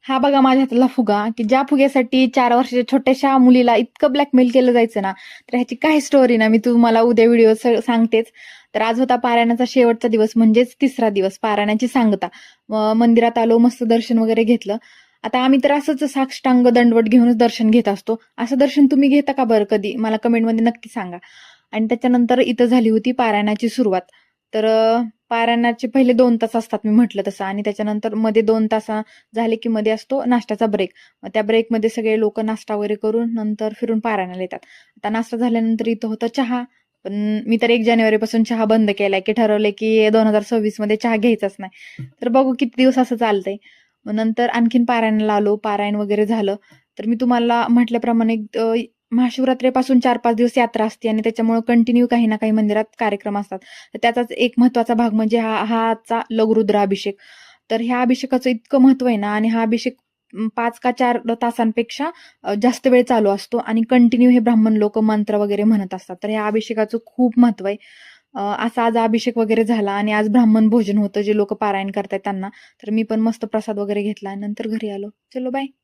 हा बघा माझ्या हातातला फुगा, की ज्या फुग्यासाठी 4 वर्षाच्या छोट्याशा मुलीला इतकं ब्लॅकमेल केलं जायचं ना, तर ह्याची काय स्टोरी ना मी तुम्हाला उद्या व्हिडिओ सांगतेच. तर आज होता पारायणाचा शेवटचा दिवस म्हणजेच तिसरा दिवस, पारायणाची सांगता. मंदिरात आलो, मस्त दर्शन वगैरे घेतलं. आता आम्ही तर असंच साष्टांग दंडवत घेऊनच दर्शन घेत असतो. असं दर्शन तुम्ही घेता का बरं कधी? मला कमेंटमध्ये नक्की सांगा. आणि त्याच्यानंतर इथं झाली होती पारायणाची सुरुवात. तर पारायणाचे पहिले 2 तास असतात मी म्हटलं तसं आणि त्याच्यानंतर मध्ये 2 तास झाले की मध्ये असतो नाश्त्याचा ब्रेक. मग त्या ब्रेकमध्ये सगळे लोक नाश्ता वगैरे करून नंतर फिरून पारायणाला येतात. आता नाश्ता झाल्यानंतर इथं होतं चहा. पण मी तर 1 जानेवारीपासून चहा बंद केलाय, की ठरवलंय की 2026 मध्ये चहा घ्यायचाच नाही. तर बघू किती दिवस असं चालतंय. मग नंतर आणखीन पारायणाला आलो, पारायण वगैरे झालं. तर मी तुम्हाला म्हटल्याप्रमाणे महाशिवरात्रीपासून 4-5 दिवस यात्रा असते आणि त्याच्यामुळे कंटिन्यू काही ना काही मंदिरात कार्यक्रम असतात. तर त्याचाच एक महत्त्वाचा भाग म्हणजे हा आजचा लघुरुद्राभिषेक. तर ह्या अभिषेकाचं इतकं महत्त्व आहे ना आणि हा अभिषेक 5 का 4 तासांपेक्षा जास्त वेळ चालू असतो आणि कंटिन्यू हे ब्राह्मण लोकं मंत्र वगैरे म्हणत असतात. तर ह्या अभिषेकाचं खूप महत्त्व आहे. असा आज अभिषेक वगैरे झाला आणि आज ब्राह्मण भोजन होतं जे लोकं पारायण करतायत त्यांना. तर मी पण मस्त प्रसाद वगैरे घेतला आणि नंतर घरी आलो. चलो बाय.